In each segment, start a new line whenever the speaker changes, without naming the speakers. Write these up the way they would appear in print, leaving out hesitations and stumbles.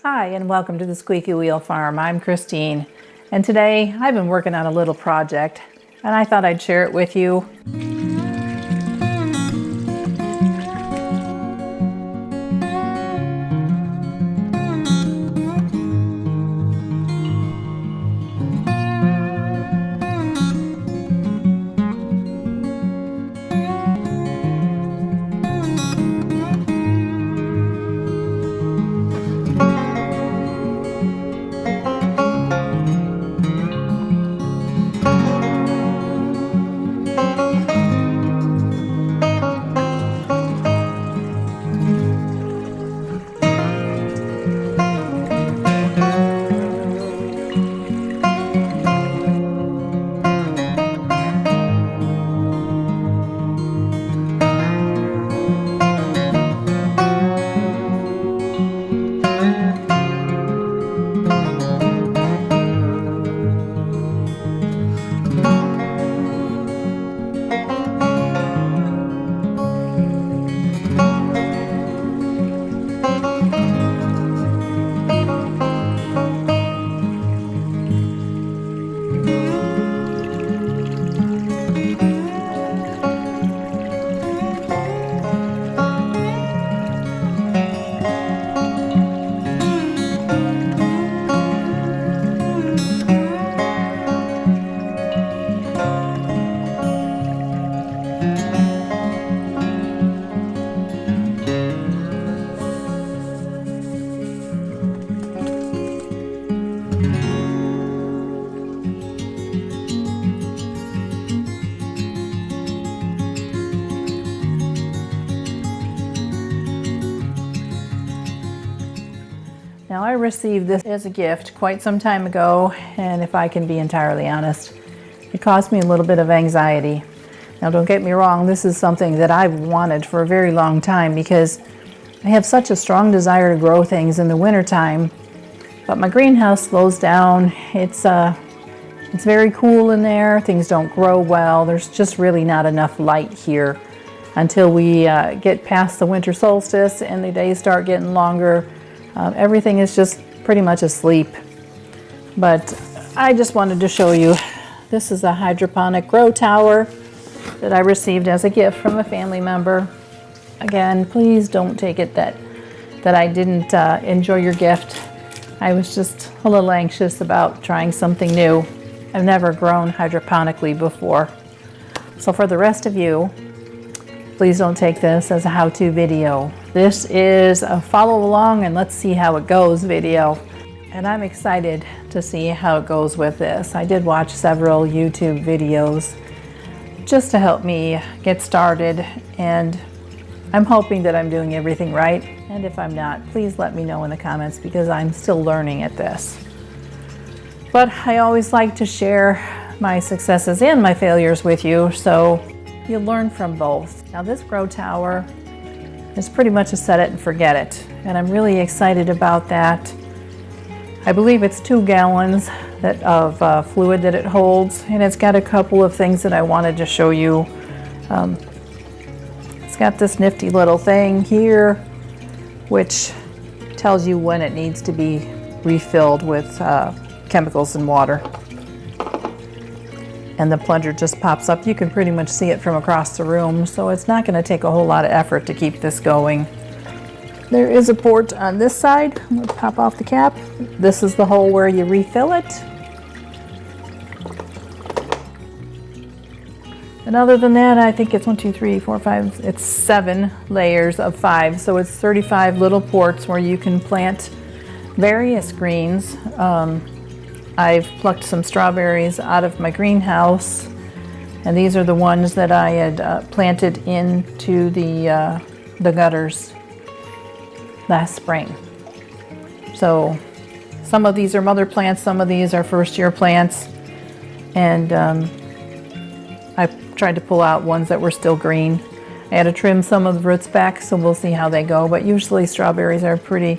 Hi, and welcome to the Squeaky Wheel Farm. I'm Christine, and today I've been working on a little project, and I thought I'd share it with you. Now, I received this as a gift quite some time ago, and if I can be entirely honest, it caused me a little bit of anxiety. Now, don't get me wrong, this is something that I've wanted for a very long time because I have such a strong desire to grow things in the wintertime, but my greenhouse slows down. It's very cool in there. Things don't grow well. There's just really not enough light here until we get past the winter solstice and the days start getting longer. Everything is just pretty much asleep. But I just wanted to show you, this is a hydroponic grow tower that I received as a gift from a family member. Again, please don't take it that I didn't enjoy your gift. I was just a little anxious about trying something new. I've never grown hydroponically before. So for the rest of you, please don't take this as a how-to video. This is a follow along and let's see how it goes video. And I'm excited to see how it goes with this. I did watch several YouTube videos just to help me get started, and I'm hoping that I'm doing everything right. And if I'm not, please let me know in the comments because I'm still learning at this. But I always like to share my successes and my failures with you, so you'll learn from both. Now, this grow tower is pretty much a set it and forget it, and I'm really excited about that. I believe it's 2 gallons of fluid that it holds, and it's got a couple of things that I wanted to show you. It's got this nifty little thing here, which tells you when it needs to be refilled with chemicals and water. And the plunger just pops up. You can pretty much see it from across the room, so it's not going to take a whole lot of effort to keep this going. There is a port on this side. Let's pop off the cap. This is the hole where you refill it. And other than that, I think it's 1, 2, 3, 4, 5, it's 7 layers of 5. So it's 35 little ports where you can plant various greens. I've plucked some strawberries out of my greenhouse, and these are the ones that I had planted into the gutters last spring. So some of these are mother plants, some of these are first-year plants, and I tried to pull out ones that were still green. I had to trim some of the roots back, so we'll see how they go, but usually strawberries are pretty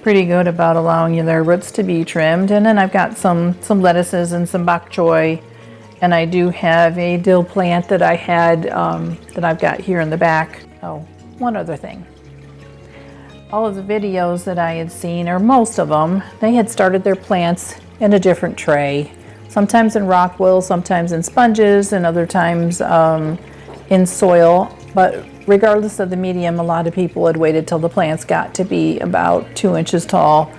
good about allowing their roots to be trimmed. And then I've got some lettuces and some bok choy, and I do have a dill plant that I had that I've got here in the back. Oh, one other thing. All of the videos that I had seen, or most of them, they had started their plants in a different tray. Sometimes in rock wool, sometimes in sponges, and other times in soil. But regardless of the medium, a lot of people had waited till the plants got to be about 2 inches tall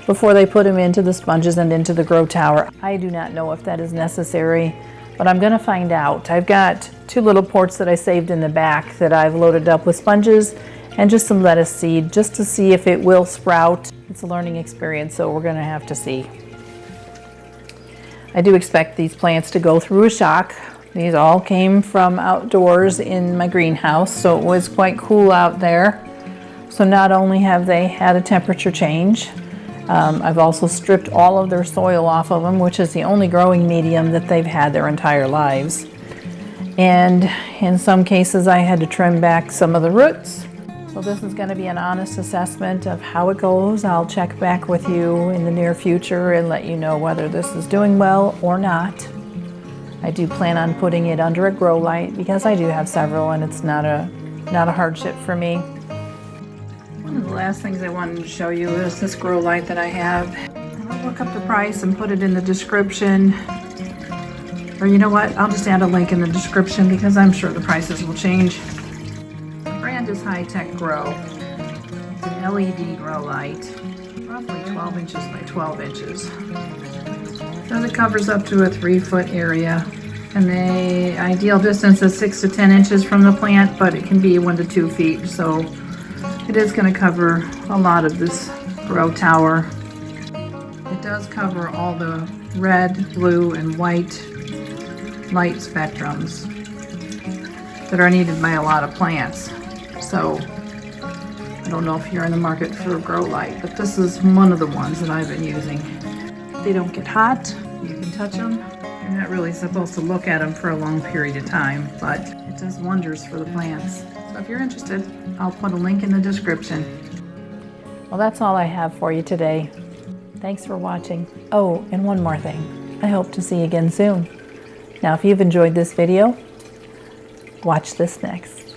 before they put them into the sponges and into the grow tower. I do not know if that is necessary, but I'm gonna find out. I've got 2 little ports that I saved in the back that I've loaded up with sponges and just some lettuce seed, just to see if it will sprout. It's a learning experience, so we're gonna have to see. I do expect these plants to go through a shock. These all came from outdoors in my greenhouse, so it was quite cool out there. So not only have they had a temperature change, I've also stripped all of their soil off of them, which is the only growing medium that they've had their entire lives. And in some cases I had to trim back some of the roots. So this is going to be an honest assessment of how it goes. I'll check back with you in the near future and let you know whether this is doing well or not. I do plan on putting it under a grow light because I do have several and it's not a hardship for me. One of the last things I wanted to show you is this grow light that I have. I'll look up the price and put it in the description. Or you know what, I'll just add a link in the description because I'm sure the prices will change. Brand is Hytek Grow. It's an LED grow light, roughly 12 inches by 12 inches. So it covers up to a 3-foot area, and the ideal distance is 6 to 10 inches from the plant, but it can be 1 to 2 feet. So it is going to cover a lot of this grow tower. It does cover all the red, blue, and white light spectrums that are needed by a lot of plants. So I don't know if you're in the market for a grow light, but this is one of the ones that I've been using. They don't get hot, you can touch them. You're not really supposed to look at them for a long period of time, but it does wonders for the plants. So if you're interested, I'll put a link in the description. Well, that's all I have for you today. Thanks for watching. Oh, and one more thing. I hope to see you again soon. Now, if you've enjoyed this video, watch this next.